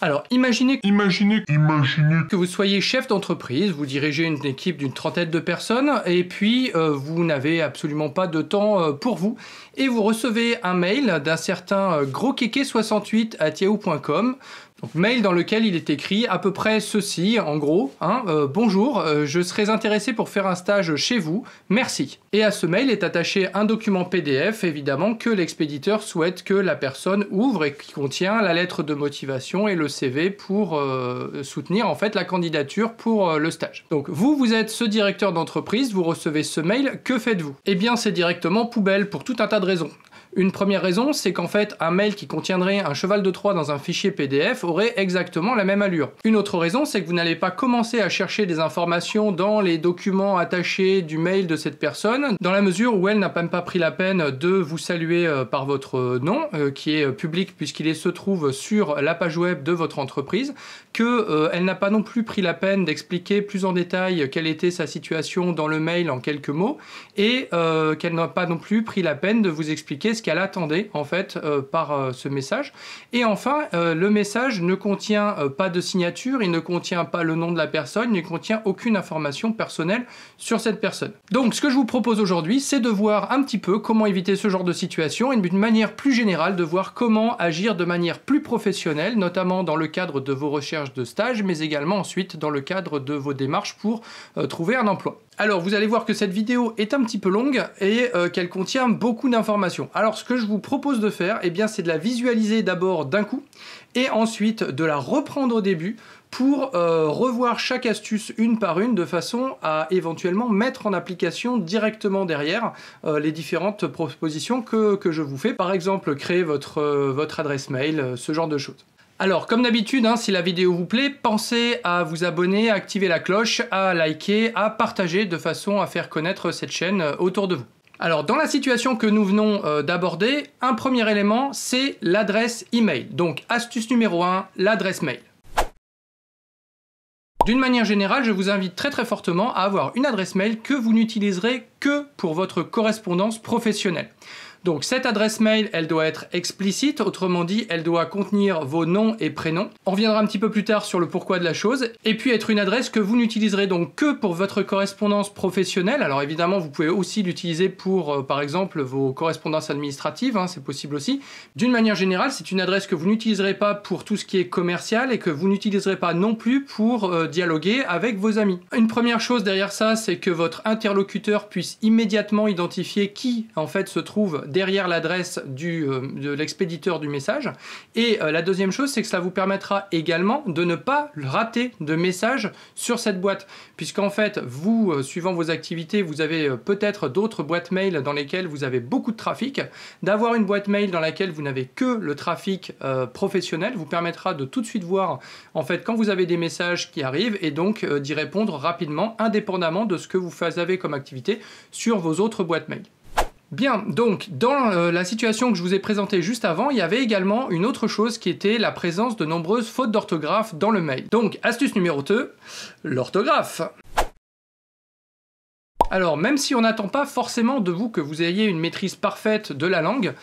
Alors, imaginez que vous soyez chef d'entreprise, vous dirigez une équipe d'une trentaine de personnes, et puis vous n'avez absolument pas de temps pour vous, et vous recevez un mail d'un certain groskéké68@yahoo.com. Donc, mail dans lequel il est écrit à peu près ceci, en gros, bonjour, je serais intéressé pour faire un stage chez vous, merci. Et à ce mail est attaché un document PDF, évidemment, que l'expéditeur souhaite que la personne ouvre et qui contient la lettre de motivation et le CV pour soutenir en fait la candidature pour le stage. Donc vous êtes ce directeur d'entreprise, vous recevez ce mail, que faites-vous? Eh bien c'est directement poubelle pour tout un tas de raisons. Une première raison, c'est qu'en fait, un mail qui contiendrait un cheval de Troie dans un fichier PDF aurait exactement la même allure. Une autre raison, c'est que vous n'allez pas commencer à chercher des informations dans les documents attachés du mail de cette personne, dans la mesure où elle n'a même pas pris la peine de vous saluer par votre nom, qui est public puisqu'il se trouve sur la page web de votre entreprise, qu'elle n'a pas non plus pris la peine d'expliquer plus en détail quelle était sa situation dans le mail en quelques mots, et qu'elle n'a pas non plus pris la peine de vous expliquer ce qu'elle attendait en fait par ce message. Et enfin, le message ne contient pas de signature, il ne contient pas le nom de la personne, il ne contient aucune information personnelle sur cette personne. Donc ce que je vous propose aujourd'hui, c'est de voir un petit peu comment éviter ce genre de situation et d'une manière plus générale de voir comment agir de manière plus professionnelle, notamment dans le cadre de vos recherches de stage, mais également ensuite dans le cadre de vos démarches pour trouver un emploi. Alors vous allez voir que cette vidéo est un petit peu longue et qu'elle contient beaucoup d'informations. Alors ce que je vous propose de faire, eh bien, c'est de la visualiser d'abord d'un coup et ensuite de la reprendre au début pour revoir chaque astuce une par une de façon à éventuellement mettre en application directement derrière les différentes propositions que je vous fais. Par exemple, créer votre adresse mail, ce genre de choses. Alors, comme d'habitude, si la vidéo vous plaît, pensez à vous abonner, à activer la cloche, à liker, à partager de façon à faire connaître cette chaîne autour de vous. Alors, dans la situation que nous venons d'aborder, un premier élément, c'est l'adresse email. Donc, astuce numéro 1, l'adresse mail. D'une manière générale, je vous invite très fortement à avoir une adresse mail que vous n'utiliserez que pour votre correspondance professionnelle. Donc cette adresse mail, elle doit être explicite, autrement dit, elle doit contenir vos noms et prénoms. On reviendra un petit peu plus tard sur le pourquoi de la chose. Et puis être une adresse que vous n'utiliserez donc que pour votre correspondance professionnelle. Alors évidemment, vous pouvez aussi l'utiliser pour, par exemple, vos correspondances administratives, c'est possible aussi. D'une manière générale, c'est une adresse que vous n'utiliserez pas pour tout ce qui est commercial et que vous n'utiliserez pas non plus pour dialoguer avec vos amis. Une première chose derrière ça, c'est que votre interlocuteur puisse immédiatement identifier qui, en fait, se trouve derrière l'adresse de l'expéditeur du message. Et la deuxième chose, c'est que cela vous permettra également de ne pas rater de messages sur cette boîte. Puisqu'en fait, vous, suivant vos activités, vous avez peut-être d'autres boîtes mail dans lesquelles vous avez beaucoup de trafic. D'avoir une boîte mail dans laquelle vous n'avez que le trafic professionnel vous permettra de tout de suite voir en fait quand vous avez des messages qui arrivent et donc d'y répondre rapidement, indépendamment de ce que vous avez comme activité sur vos autres boîtes mail. Bien, donc dans la situation que je vous ai présentée juste avant, il y avait également une autre chose qui était la présence de nombreuses fautes d'orthographe dans le mail. Donc, astuce numéro 2, l'orthographe. Alors, même si on n'attend pas forcément de vous que vous ayez une maîtrise parfaite de la langue,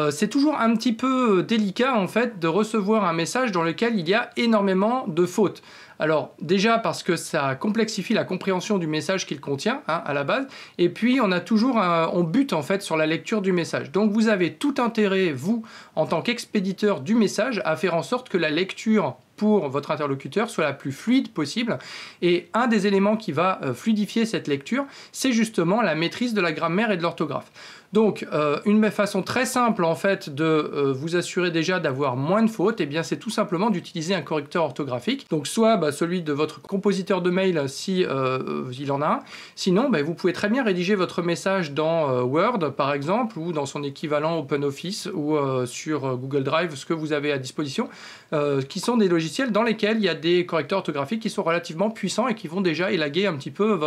c'est toujours un petit peu délicat en fait de recevoir un message dans lequel il y a énormément de fautes. Alors déjà parce que ça complexifie la compréhension du message qu'il contient à la base, et puis on bute en fait sur la lecture du message. Donc vous avez tout intérêt, vous, en tant qu'expéditeur du message, à faire en sorte que la lecture pour votre interlocuteur soit la plus fluide possible. Et un des éléments qui va fluidifier cette lecture, c'est justement la maîtrise de la grammaire et de l'orthographe. Donc, une façon très simple en fait de vous assurer déjà d'avoir moins de fautes, eh bien c'est tout simplement d'utiliser un correcteur orthographique. Donc soit celui de votre compositeur de mail si il en a un. Sinon, vous pouvez très bien rédiger votre message dans Word par exemple, ou dans son équivalent OpenOffice, ou sur Google Drive, ce que vous avez à disposition, qui sont des logiciels dans lesquels il y a des correcteurs orthographiques qui sont relativement puissants et qui vont déjà élaguer un petit peu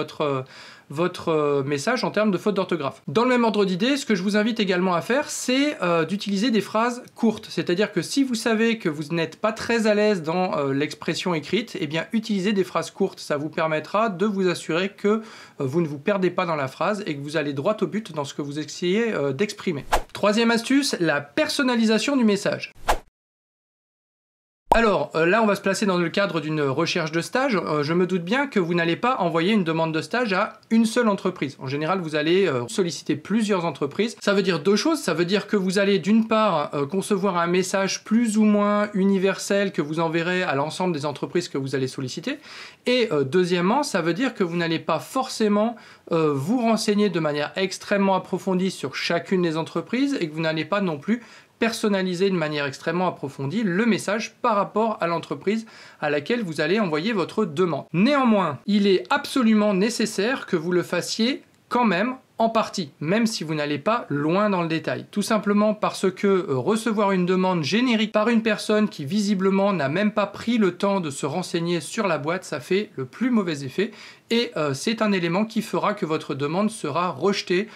votre message en termes de faute d'orthographe. Dans le même ordre d'idée, ce que je vous invite également à faire, c'est d'utiliser des phrases courtes. C'est-à-dire que si vous savez que vous n'êtes pas très à l'aise dans l'expression écrite, eh bien utilisez des phrases courtes. Ça vous permettra de vous assurer que vous ne vous perdez pas dans la phrase et que vous allez droit au but dans ce que vous essayez d'exprimer. Troisième astuce, la personnalisation du message. Alors là, on va se placer dans le cadre d'une recherche de stage. Je me doute bien que vous n'allez pas envoyer une demande de stage à une seule entreprise. En général, vous allez solliciter plusieurs entreprises. Ça veut dire deux choses. Ça veut dire que vous allez d'une part concevoir un message plus ou moins universel que vous enverrez à l'ensemble des entreprises que vous allez solliciter. Et deuxièmement, ça veut dire que vous n'allez pas forcément vous renseigner de manière extrêmement approfondie sur chacune des entreprises et que vous n'allez pas non plus personnaliser de manière extrêmement approfondie le message par rapport à l'entreprise à laquelle vous allez envoyer votre demande. Néanmoins, il est absolument nécessaire que vous le fassiez quand même en partie, même si vous n'allez pas loin dans le détail. Tout simplement parce que recevoir une demande générique par une personne qui visiblement n'a même pas pris le temps de se renseigner sur la boîte, ça fait le plus mauvais effet. Et c'est un élément qui fera que votre demande sera rejetée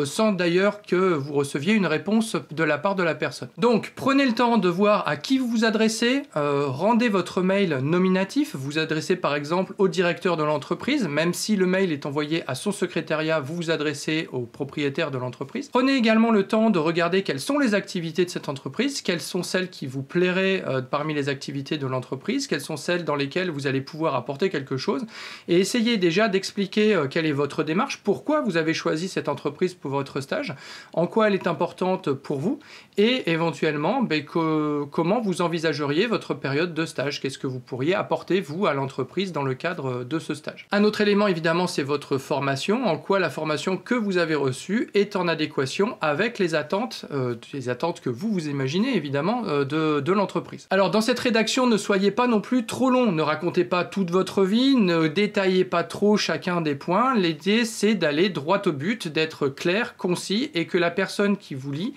sans d'ailleurs que vous receviez une réponse de la part de la personne. Donc prenez le temps de voir à qui vous vous adressez, rendez votre mail nominatif, vous adressez par exemple au directeur de l'entreprise, même si le mail est envoyé à son secrétariat, vous vous adressez au propriétaire de l'entreprise. Prenez également le temps de regarder quelles sont les activités de cette entreprise, quelles sont celles qui vous plairaient parmi les activités de l'entreprise, quelles sont celles dans lesquelles vous allez pouvoir apporter quelque chose, et essayez déjà d'expliquer quelle est votre démarche, pourquoi vous avez choisi cette entreprise pour votre stage, en quoi elle est importante pour vous, et éventuellement comment vous envisageriez votre période de stage, qu'est-ce que vous pourriez apporter vous à l'entreprise dans le cadre de ce stage. Un autre élément évidemment c'est votre formation, en quoi la formation que vous avez reçue est en adéquation avec les attentes que vous imaginez évidemment de l'entreprise. Alors dans cette rédaction, ne soyez pas non plus trop long, ne racontez pas toute votre vie, ne détaillez pas trop chacun des points. L'idée c'est d'aller droit au but, d'être clair, concis et que la personne qui vous lit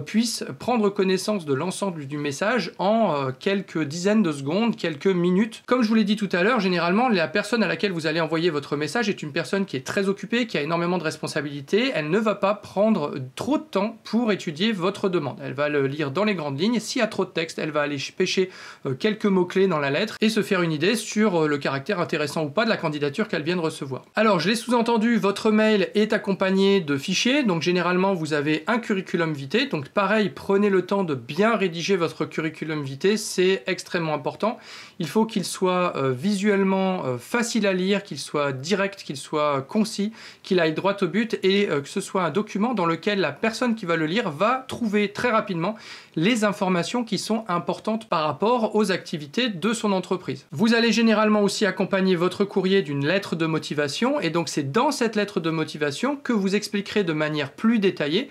puisse prendre connaissance de l'ensemble du message en quelques dizaines de secondes, quelques minutes. Comme je vous l'ai dit tout à l'heure, généralement la personne à laquelle vous allez envoyer votre message est une personne qui est très occupée, qui a énormément de responsabilités, elle ne va pas prendre trop de temps pour étudier votre demande. Elle va le lire dans les grandes lignes, s'il y a trop de texte, elle va aller pêcher quelques mots-clés dans la lettre et se faire une idée sur le caractère intéressant ou pas de la candidature qu'elle vient de recevoir. Alors je l'ai sous-entendu, votre mail est accompagné de fichiers, donc généralement vous avez un curriculum vitae, donc pareil, prenez le temps de bien rédiger votre curriculum vitae, c'est extrêmement important. Il faut qu'il soit visuellement facile à lire, qu'il soit direct, qu'il soit concis, qu'il aille droit au but et que ce soit un document dans lequel la personne qui va le lire va trouver très rapidement les informations qui sont importantes par rapport aux activités de son entreprise. Vous allez généralement aussi accompagner votre courrier d'une lettre de motivation et donc c'est dans cette lettre de motivation que vous expliquerez de manière plus détaillée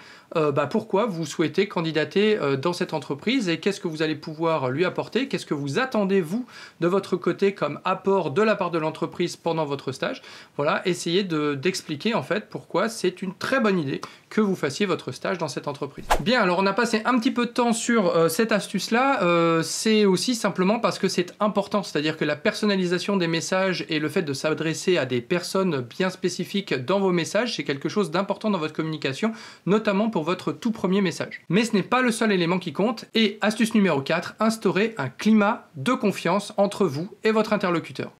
pourquoi vous souhaitez candidater dans cette entreprise et qu'est-ce que vous allez pouvoir lui apporter, qu'est-ce que vous attendez vous de votre côté comme apport de la part de l'entreprise pendant votre stage. Voilà, essayez d'expliquer en fait pourquoi c'est une très bonne idée que vous fassiez votre stage dans cette entreprise. Bien, alors on a passé un petit peu de temps sur cette astuce-là, c'est aussi simplement parce que c'est important, c'est-à-dire que la personnalisation des messages et le fait de s'adresser à des personnes bien spécifiques dans vos messages, c'est quelque chose d'important dans votre communication, notamment pour votre tout premier message. Mais ce n'est pas le seul élément qui compte, et astuce numéro 4, instaurer un climat de confiance entre vous et votre interlocuteur.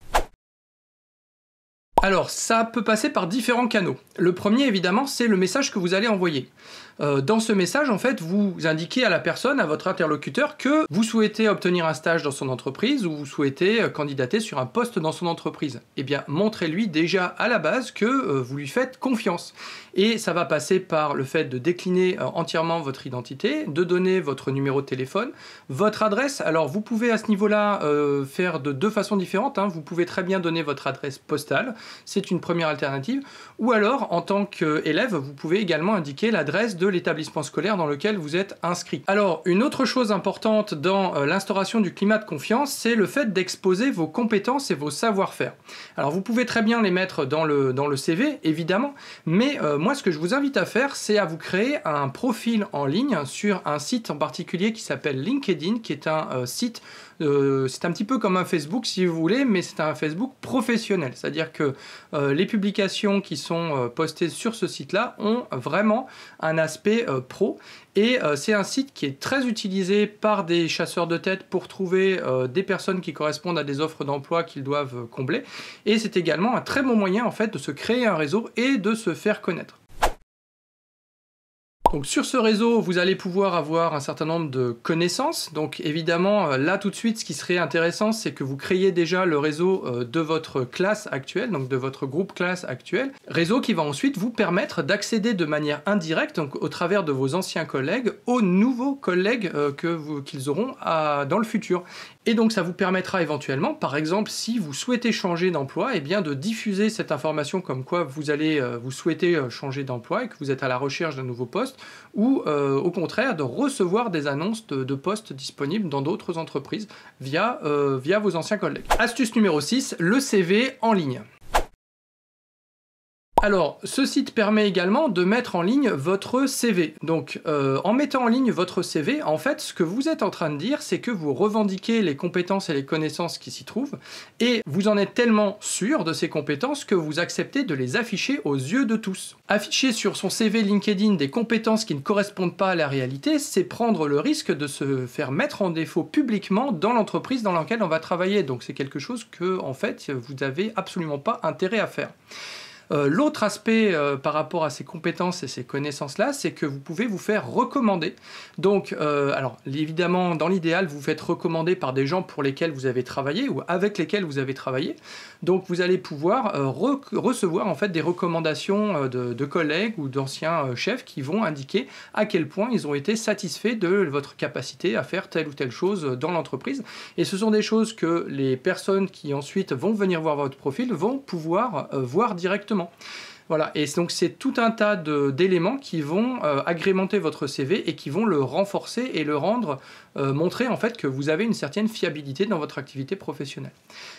Alors, ça peut passer par différents canaux. Le premier, évidemment, c'est le message que vous allez envoyer. Dans ce message, en fait, vous indiquez à la personne, à votre interlocuteur, que vous souhaitez obtenir un stage dans son entreprise ou vous souhaitez candidater sur un poste dans son entreprise. Eh bien, montrez-lui déjà à la base que vous lui faites confiance. Et ça va passer par le fait de décliner entièrement votre identité, de donner votre numéro de téléphone, votre adresse. Alors, vous pouvez à ce niveau-là faire de deux façons différentes. Vous pouvez très bien donner votre adresse postale, c'est une première alternative. Ou alors, en tant qu'élève, vous pouvez également indiquer l'adresse de l'établissement scolaire dans lequel vous êtes inscrit. Alors, une autre chose importante dans l'instauration du climat de confiance, c'est le fait d'exposer vos compétences et vos savoir-faire. Alors, vous pouvez très bien les mettre dans le CV, évidemment, mais moi, ce que je vous invite à faire, c'est à vous créer un profil en ligne sur un site en particulier qui s'appelle LinkedIn, qui est un site, c'est un petit peu comme un Facebook si vous voulez, mais c'est un Facebook professionnel, c'est-à-dire que les publications qui sont postées sur ce site-là ont vraiment un aspect pro et c'est un site qui est très utilisé par des chasseurs de tête pour trouver des personnes qui correspondent à des offres d'emploi qu'ils doivent combler et c'est également un très bon moyen en fait de se créer un réseau et de se faire connaître. Donc sur ce réseau, vous allez pouvoir avoir un certain nombre de connaissances. Donc évidemment, là tout de suite, ce qui serait intéressant, c'est que vous créiez déjà le réseau de votre classe actuelle, donc de votre groupe classe actuel. Réseau qui va ensuite vous permettre d'accéder de manière indirecte, donc au travers de vos anciens collègues, aux nouveaux collègues qu'ils auront dans le futur. Et donc ça vous permettra éventuellement, par exemple, si vous souhaitez changer d'emploi, eh bien de diffuser cette information comme quoi vous souhaitez changer d'emploi et que vous êtes à la recherche d'un nouveau poste, ou au contraire de recevoir des annonces de postes disponibles dans d'autres entreprises via vos anciens collègues. Astuce numéro 6, le CV en ligne. Alors, ce site permet également de mettre en ligne votre CV. Donc, en mettant en ligne votre CV, en fait, ce que vous êtes en train de dire, c'est que vous revendiquez les compétences et les connaissances qui s'y trouvent, et vous en êtes tellement sûr de ces compétences que vous acceptez de les afficher aux yeux de tous. Afficher sur son CV LinkedIn des compétences qui ne correspondent pas à la réalité, c'est prendre le risque de se faire mettre en défaut publiquement dans l'entreprise dans laquelle on va travailler. Donc, c'est quelque chose que, en fait, vous n'avez absolument pas intérêt à faire. L'autre aspect par rapport à ces compétences et ces connaissances-là, c'est que vous pouvez vous faire recommander. Donc, alors évidemment, dans l'idéal, vous vous faites recommander par des gens pour lesquels vous avez travaillé ou avec lesquels vous avez travaillé. Donc, vous allez pouvoir recevoir en fait des recommandations de collègues ou d'anciens chefs qui vont indiquer à quel point ils ont été satisfaits de votre capacité à faire telle ou telle chose dans l'entreprise. Et ce sont des choses que les personnes qui ensuite vont venir voir votre profil vont pouvoir voir directement. Voilà, et donc c'est tout un tas d'éléments qui vont agrémenter votre CV et qui vont le renforcer et le rendre, montrer en fait que vous avez une certaine fiabilité dans votre activité professionnelle.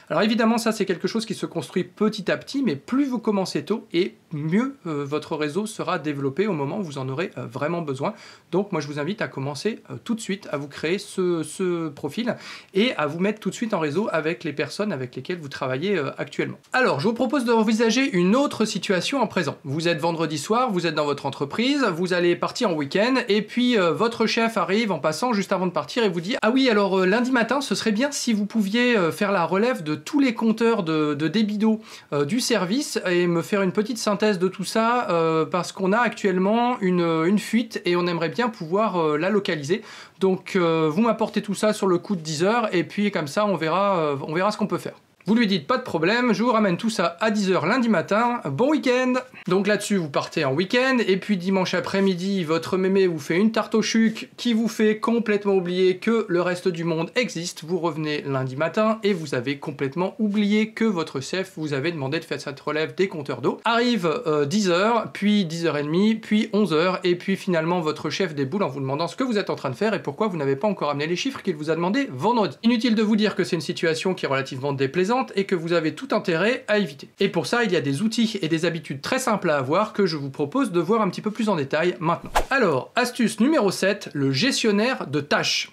Alors évidemment, ça c'est quelque chose qui se construit petit à petit, mais plus vous commencez tôt et mieux votre réseau sera développé au moment où vous en aurez vraiment besoin. Donc moi je vous invite à commencer tout de suite à vous créer ce profil et à vous mettre tout de suite en réseau avec les personnes avec lesquelles vous travaillez actuellement. Alors je vous propose d'envisager une autre situation en présent. Vous êtes vendredi soir, vous êtes dans votre entreprise, vous allez partir en week-end et puis votre chef arrive en passant juste avant de partir et vous dit « Ah oui, alors lundi matin, ce serait bien si vous pouviez faire la relève de tous les compteurs de débit d'eau du service et me faire une petite synthèse de tout ça parce qu'on a actuellement une fuite et on aimerait bien pouvoir la localiser. Donc vous m'apportez tout ça sur le coup de 10 heures et puis comme ça on verra ce qu'on peut faire. » Vous lui dites pas de problème, je vous ramène tout ça à 10 h lundi matin, bon week-end. Donc là-dessus vous partez en week-end et puis dimanche après-midi votre mémé vous fait une tarte au chuc qui vous fait complètement oublier que le reste du monde existe. Vous revenez lundi matin et vous avez complètement oublié que votre chef vous avait demandé de faire cette relève des compteurs d'eau. Arrive 10 h, puis 10h30, puis 11 h et puis finalement votre chef déboule en vous demandant ce que vous êtes en train de faire et pourquoi vous n'avez pas encore amené les chiffres qu'il vous a demandé vendredi. Inutile de vous dire que c'est une situation qui est relativement déplaisante et que vous avez tout intérêt à éviter. Et pour ça, il y a des outils et des habitudes très simples à avoir que je vous propose de voir un petit peu plus en détail maintenant. Alors, astuce numéro 7, le gestionnaire de tâches.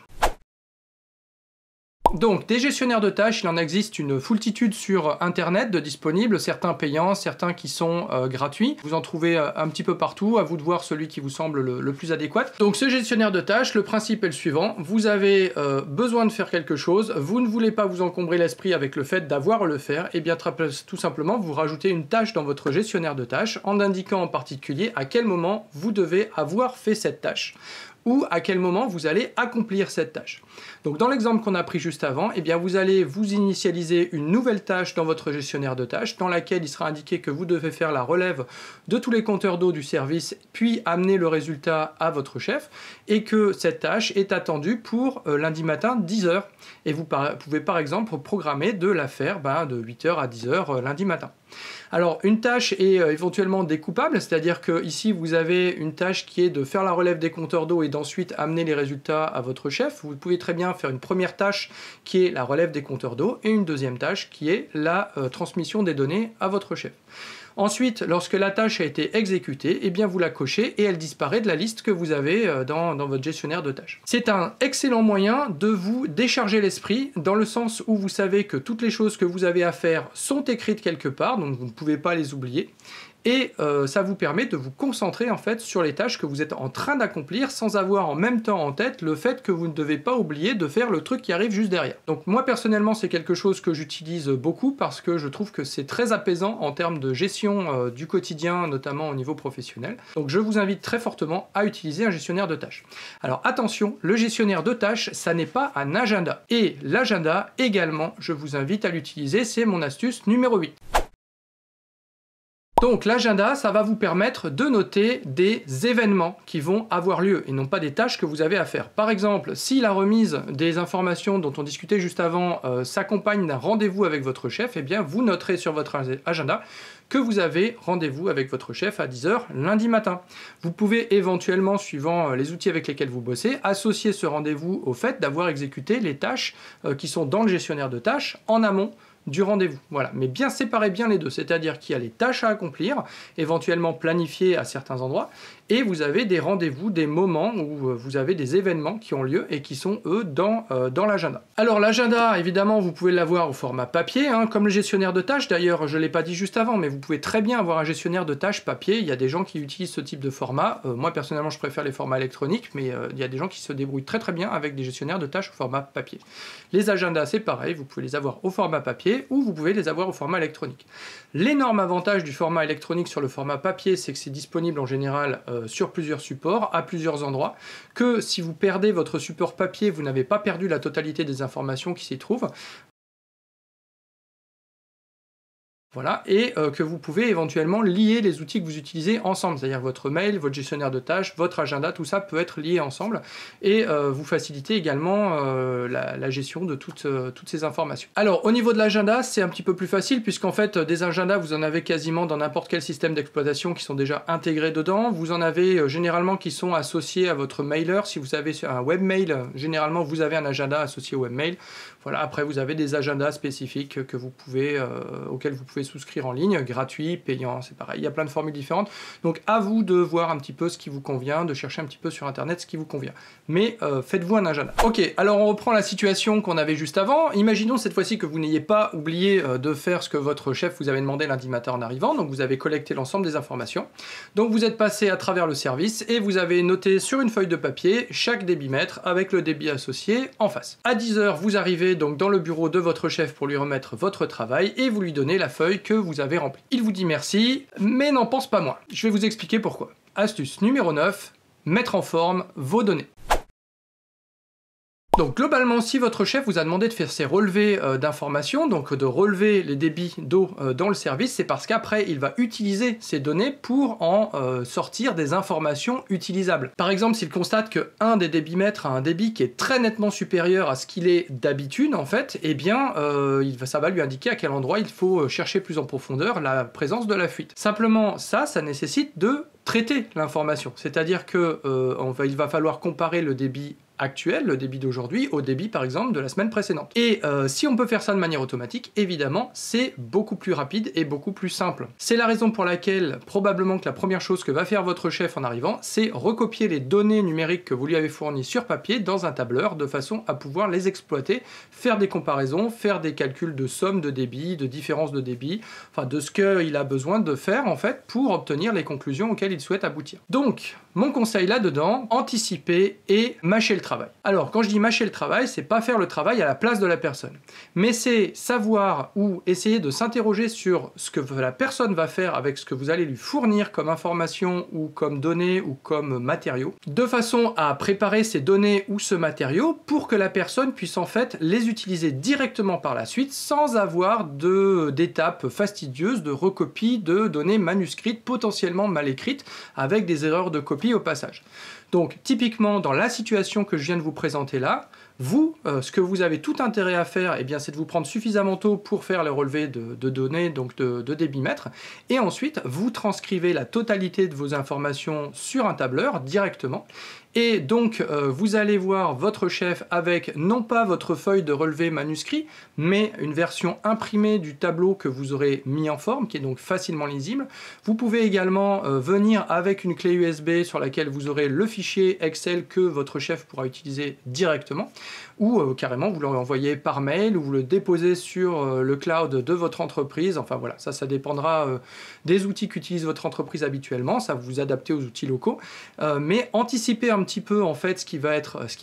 Donc, des gestionnaires de tâches, il en existe une foultitude sur internet de disponibles, certains payants, certains qui sont gratuits. Vous en trouvez un petit peu partout, à vous de voir celui qui vous semble le plus adéquat. Donc ce gestionnaire de tâches, le principe est le suivant, vous avez besoin de faire quelque chose, vous ne voulez pas vous encombrer l'esprit avec le fait d'avoir à le faire, et bien tout simplement vous rajoutez une tâche dans votre gestionnaire de tâches en indiquant en particulier à quel moment vous devez avoir fait cette tâche, ou à quel moment vous allez accomplir cette tâche. Donc dans l'exemple qu'on a pris juste avant, eh bien vous allez vous initialiser une nouvelle tâche dans votre gestionnaire de tâches dans laquelle il sera indiqué que vous devez faire la relève de tous les compteurs d'eau du service puis amener le résultat à votre chef et que cette tâche est attendue pour lundi matin 10 h et vous pouvez par exemple programmer de la faire de 8 h à 10 h lundi matin. Alors une tâche est éventuellement découpable, c'est-à-dire que ici vous avez une tâche qui est de faire la relève des compteurs d'eau et d'ensuite amener les résultats à votre chef. Vous pouvez très bien faire une première tâche qui est la relève des compteurs d'eau et une deuxième tâche qui est la transmission des données à votre chef. Ensuite, lorsque la tâche a été exécutée, eh bien vous la cochez et elle disparaît de la liste que vous avez dans votre gestionnaire de tâches. C'est un excellent moyen de vous décharger l'esprit dans le sens où vous savez que toutes les choses que vous avez à faire sont écrites quelque part, donc vous ne pouvez pas les oublier. et ça vous permet de vous concentrer en fait sur les tâches que vous êtes en train d'accomplir sans avoir en même temps en tête le fait que vous ne devez pas oublier de faire le truc qui arrive juste derrière. Donc moi personnellement c'est quelque chose que j'utilise beaucoup parce que je trouve que c'est très apaisant en termes de gestion du quotidien, notamment au niveau professionnel. Donc je vous invite très fortement à utiliser un gestionnaire de tâches. Alors attention, le gestionnaire de tâches, ça n'est pas un agenda. Et l'agenda également, je vous invite à l'utiliser, c'est mon astuce numéro 8. Donc l'agenda, ça va vous permettre de noter des événements qui vont avoir lieu et non pas des tâches que vous avez à faire. Par exemple, si la remise des informations dont on discutait juste avant s'accompagne d'un rendez-vous avec votre chef, eh bien vous noterez sur votre agenda que vous avez rendez-vous avec votre chef à 10 h lundi matin. Vous pouvez éventuellement, suivant les outils avec lesquels vous bossez, associer ce rendez-vous au fait d'avoir exécuté les tâches qui sont dans le gestionnaire de tâches en amont du rendez-vous. Voilà, mais bien séparer bien les deux, c'est-à-dire qu'il y a les tâches à accomplir, éventuellement planifiées à certains endroits, et vous avez des rendez-vous, des moments où vous avez des événements qui ont lieu et qui sont, eux, dans l'agenda. Alors l'agenda, évidemment, vous pouvez l'avoir au format papier, hein, comme le gestionnaire de tâches. D'ailleurs, je ne l'ai pas dit juste avant, mais vous pouvez très bien avoir un gestionnaire de tâches papier. Il y a des gens qui utilisent ce type de format. Moi, personnellement, je préfère les formats électroniques, mais il y a des gens qui se débrouillent très très bien avec des gestionnaires de tâches au format papier. Les agendas, c'est pareil, vous pouvez les avoir au format papier ou vous pouvez les avoir au format électronique. L'énorme avantage du format électronique sur le format papier, c'est que c'est disponible en général sur plusieurs supports, à plusieurs endroits, que si vous perdez votre support papier, vous n'avez pas perdu la totalité des informations qui s'y trouvent. Voilà, et que vous pouvez éventuellement lier les outils que vous utilisez ensemble, c'est-à-dire votre mail, votre gestionnaire de tâches, votre agenda, tout ça peut être lié ensemble et vous facilitez également la gestion de toutes ces informations. Alors au niveau de l'agenda, c'est un petit peu plus facile puisqu'en fait des agendas, vous en avez quasiment dans n'importe quel système d'exploitation qui sont déjà intégrés dedans. Vous en avez généralement qui sont associés à votre mailer. Si vous avez un webmail, généralement vous avez un agenda associé au webmail. Voilà, après vous avez des agendas spécifiques que vous pouvez, auxquels vous pouvez souscrire en ligne, gratuit, payant, c'est pareil, il y a plein de formules différentes. Donc à vous de voir un petit peu ce qui vous convient, de chercher un petit peu sur internet ce qui vous convient. Mais faites-vous un agenda. Ok, alors on reprend la situation qu'on avait juste avant. Imaginons cette fois-ci que vous n'ayez pas oublié de faire ce que votre chef vous avait demandé lundi matin en arrivant, donc vous avez collecté l'ensemble des informations. Donc vous êtes passé à travers le service et vous avez noté sur une feuille de papier chaque débitmètre avec le débit associé en face. À 10 h, vous arrivez donc dans le bureau de votre chef pour lui remettre votre travail et vous lui donnez la feuille que vous avez remplie. Il vous dit merci, mais n'en pense pas moins. Je vais vous expliquer pourquoi. Astuce numéro 9, mettre en forme vos données. Donc globalement, si votre chef vous a demandé de faire ces relevés d'informations, donc de relever les débits d'eau dans le service, c'est parce qu'après, il va utiliser ces données pour en sortir des informations utilisables. Par exemple, s'il constate qu'un des débitmètres a un débit qui est très nettement supérieur à ce qu'il est d'habitude, en fait, eh bien, ça va lui indiquer à quel endroit il faut chercher plus en profondeur la présence de la fuite. Simplement, ça nécessite de traiter l'information. C'est-à-dire que il va falloir comparer le débit actuel, le débit d'aujourd'hui, au débit par exemple de la semaine précédente. Et si on peut faire ça de manière automatique, évidemment, c'est beaucoup plus rapide et beaucoup plus simple. C'est la raison pour laquelle, probablement que la première chose que va faire votre chef en arrivant, c'est recopier les données numériques que vous lui avez fournies sur papier dans un tableur, de façon à pouvoir les exploiter, faire des comparaisons, faire des calculs de somme de débit, de différence de débit, enfin de ce qu'il a besoin de faire en fait pour obtenir les conclusions auxquelles il souhaite aboutir. Donc, mon conseil là-dedans, anticiper et mâcher le travail. Alors, quand je dis mâcher le travail, c'est pas faire le travail à la place de la personne, mais c'est savoir ou essayer de s'interroger sur ce que la personne va faire avec ce que vous allez lui fournir comme information ou comme données ou comme matériaux, de façon à préparer ces données ou ce matériau pour que la personne puisse en fait les utiliser directement par la suite sans avoir d'étapes fastidieuses de recopie de données manuscrites potentiellement mal écrites avec des erreurs de copie au passage. Donc typiquement dans la situation que je viens de vous présenter là, vous, ce que vous avez tout intérêt à faire, eh bien, c'est de vous prendre suffisamment tôt pour faire le relevé de données, donc de débitmètre, et ensuite vous transcrivez la totalité de vos informations sur un tableur directement, et donc vous allez voir votre chef avec non pas votre feuille de relevé manuscrit, mais une version imprimée du tableau que vous aurez mis en forme, qui est donc facilement lisible. Vous pouvez également venir avec une clé USB sur laquelle vous aurez le fichier Excel que votre chef pourra utiliser directement. ou carrément vous l'envoyez par mail ou vous le déposez sur le cloud de votre entreprise. Enfin voilà, ça dépendra des outils qu'utilise votre entreprise habituellement, ça vous adaptez aux outils locaux, mais anticipez un petit peu en fait ce qui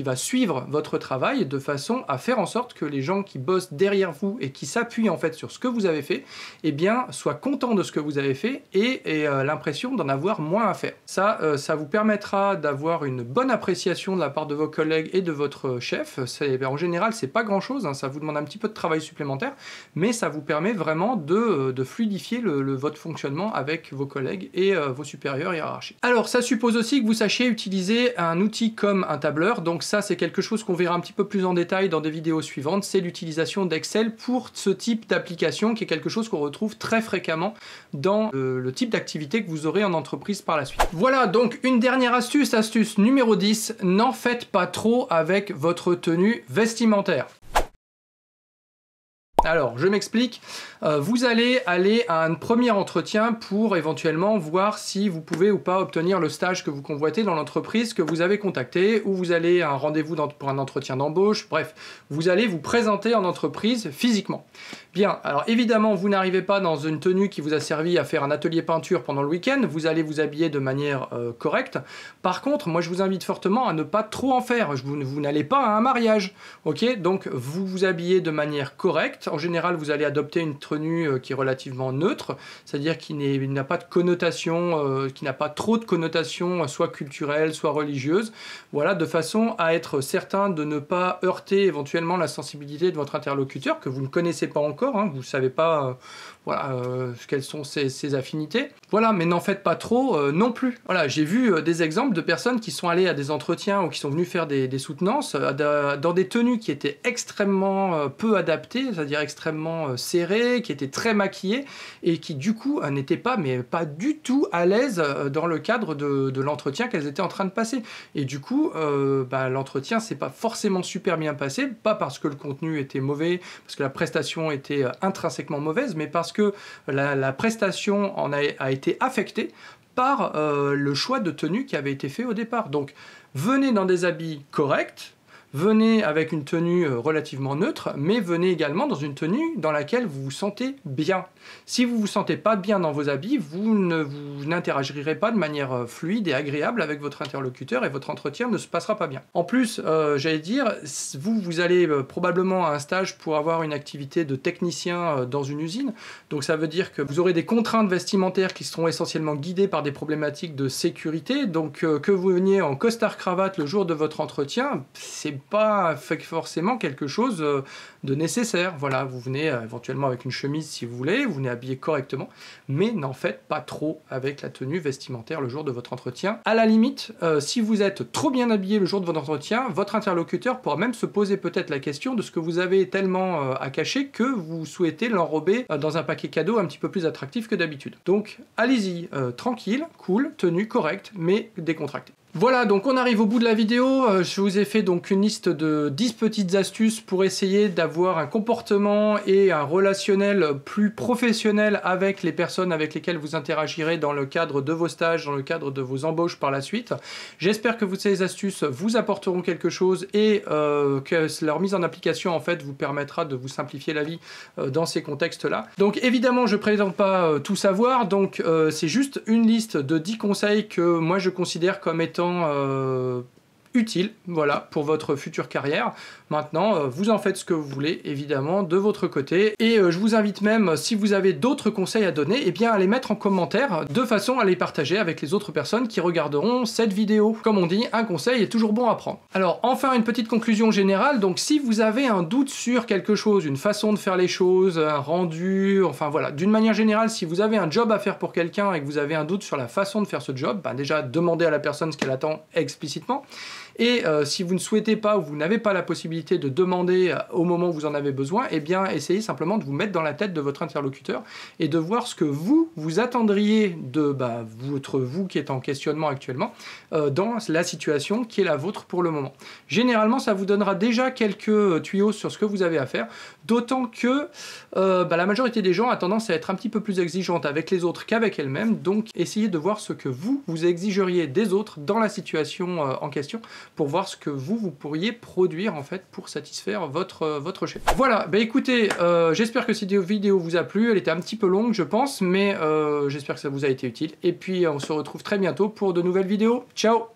va suivre votre travail de façon à faire en sorte que les gens qui bossent derrière vous et qui s'appuient en fait sur ce que vous avez fait, eh bien soient contents de ce que vous avez fait et l'impression d'en avoir moins à faire. Ça vous permettra d'avoir une bonne appréciation de la part de vos collègues et de votre chef. En général, c'est pas grand chose, hein, ça vous demande un petit peu de travail supplémentaire, mais ça vous permet vraiment de fluidifier votre fonctionnement avec vos collègues et vos supérieurs hiérarchiques. Alors, ça suppose aussi que vous sachiez utiliser un outil comme un tableur, donc ça c'est quelque chose qu'on verra un petit peu plus en détail dans des vidéos suivantes, c'est l'utilisation d'Excel pour ce type d'application qui est quelque chose qu'on retrouve très fréquemment dans le type d'activité que vous aurez en entreprise par la suite. Voilà, donc une dernière astuce, astuce numéro 10, n'en faites pas trop avec votre tenue vestimentaire. Alors, je m'explique, vous allez aller à un premier entretien pour éventuellement voir si vous pouvez ou pas obtenir le stage que vous convoitez dans l'entreprise que vous avez contactée, ou vous allez à un rendez-vous pour un entretien d'embauche, bref, vous allez vous présenter en entreprise physiquement. Bien, alors évidemment, vous n'arrivez pas dans une tenue qui vous a servi à faire un atelier peinture pendant le week-end, vous allez vous habiller de manière correcte. Par contre, moi je vous invite fortement à ne pas trop en faire, vous n'allez pas à un mariage, ok? Donc vous vous habillez de manière correcte. En général, vous allez adopter une tenue qui est relativement neutre, c'est-à-dire qui n'a pas de connotation, qui n'a pas trop de connotation, soit culturelle, soit religieuse. Voilà, de façon à être certain de ne pas heurter éventuellement la sensibilité de votre interlocuteur, que vous ne connaissez pas encore, hein, vous ne savez pas quelles sont ses affinités. Voilà, mais n'en faites pas trop non plus. Voilà, j'ai vu des exemples de personnes qui sont allées à des entretiens ou qui sont venues faire des soutenances dans des tenues qui étaient extrêmement peu adaptées, c'est-à-dire extrêmement serrées, qui étaient très maquillées et qui du coup n'étaient pas du tout à l'aise dans le cadre de l'entretien qu'elles étaient en train de passer. Et du coup, l'entretien s'est pas forcément super bien passé, pas parce que le contenu était mauvais, parce que la prestation était intrinsèquement mauvaise, mais parce que la prestation a été affectée par le choix de tenue qui avait été fait au départ. Donc, venez dans des habits corrects, venez avec une tenue relativement neutre, mais venez également dans une tenue dans laquelle vous vous sentez bien. Si vous ne vous sentez pas bien dans vos habits, vous n'interagirez pas de manière fluide et agréable avec votre interlocuteur et votre entretien ne se passera pas bien. En plus, j'allais dire, vous allez probablement à un stage pour avoir une activité de technicien dans une usine, donc ça veut dire que vous aurez des contraintes vestimentaires qui seront essentiellement guidées par des problématiques de sécurité, donc que vous veniez en costard-cravate le jour de votre entretien, c'est pas forcément quelque chose de nécessaire. Voilà, vous venez éventuellement avec une chemise si vous voulez, vous venez habillé correctement, mais n'en faites pas trop avec la tenue vestimentaire le jour de votre entretien. À la limite, si vous êtes trop bien habillé le jour de votre entretien, votre interlocuteur pourra même se poser peut-être la question de ce que vous avez tellement à cacher que vous souhaitez l'enrober dans un paquet cadeau un petit peu plus attractif que d'habitude. Donc allez-y, tranquille, cool, tenue correcte, mais décontractée. Voilà, donc on arrive au bout de la vidéo. Je vous ai fait donc une liste de 10 petites astuces pour essayer d'avoir un comportement et un relationnel plus professionnel avec les personnes avec lesquelles vous interagirez dans le cadre de vos stages, dans le cadre de vos embauches par la suite. J'espère que ces astuces vous apporteront quelque chose et que leur mise en application en fait vous permettra de vous simplifier la vie dans ces contextes-là. Donc évidemment, je ne prétends pas tout savoir, donc c'est juste une liste de 10 conseils que moi je considère comme étant utile, voilà, pour votre future carrière. Maintenant, vous en faites ce que vous voulez, évidemment, de votre côté. Et je vous invite même, si vous avez d'autres conseils à donner, eh bien, à les mettre en commentaire, de façon à les partager avec les autres personnes qui regarderont cette vidéo. Comme on dit, un conseil est toujours bon à prendre. Alors, enfin, une petite conclusion générale. Donc, si vous avez un doute sur quelque chose, une façon de faire les choses, un rendu, enfin voilà, d'une manière générale, si vous avez un job à faire pour quelqu'un et que vous avez un doute sur la façon de faire ce job, déjà, demandez à la personne ce qu'elle attend explicitement. Et si vous ne souhaitez pas ou vous n'avez pas la possibilité de demander au moment où vous en avez besoin, eh bien essayez simplement de vous mettre dans la tête de votre interlocuteur et de voir ce que vous attendriez de vous qui est en questionnement actuellement dans la situation qui est la vôtre pour le moment. Généralement, ça vous donnera déjà quelques tuyaux sur ce que vous avez à faire, d'autant que la majorité des gens a tendance à être un petit peu plus exigeante avec les autres qu'avec elles-mêmes, donc essayez de voir ce que vous exigeriez des autres dans la situation en question pour voir ce que vous pourriez produire en fait pour satisfaire votre chef. Voilà, bah écoutez, j'espère que cette vidéo vous a plu, elle était un petit peu longue je pense, mais j'espère que ça vous a été utile, et puis on se retrouve très bientôt pour de nouvelles vidéos. Ciao!